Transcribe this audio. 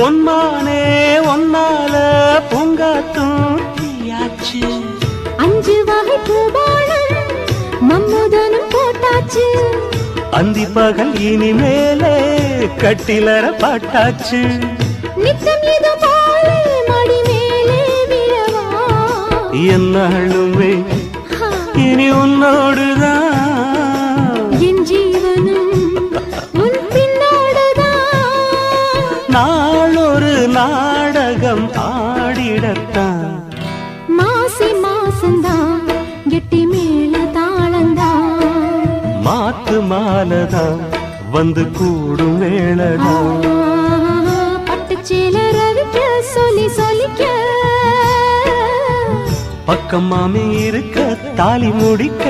பொன்மானே ஒன்னால பூங்காத்தும் தீயாச்சு. 5 வகை பூபானம் மம்முதனும் போட்டாச்சு. அந்தி பகல் இனிமேலே கட்டிலற பாட்டாச்சு. நித்தம் இது போல மடி மேலே விழவா என்னாலுமே இனி உன்னோடுதான். என் ஜீவனும் உன் பின்னோடுதான். நாளொரு நாடகம் ஆடிடத்தான். மாசி மாசந்தான் கெட்டி மேல தாளந்தான். மாத்து மாலதான் வந்து கூடும் வேளதான். பட்டுச்சேல ரவிக்க சொல்லி சொல்லிக்க பக்கம் மாமி இருக்க தாலி முடிக்க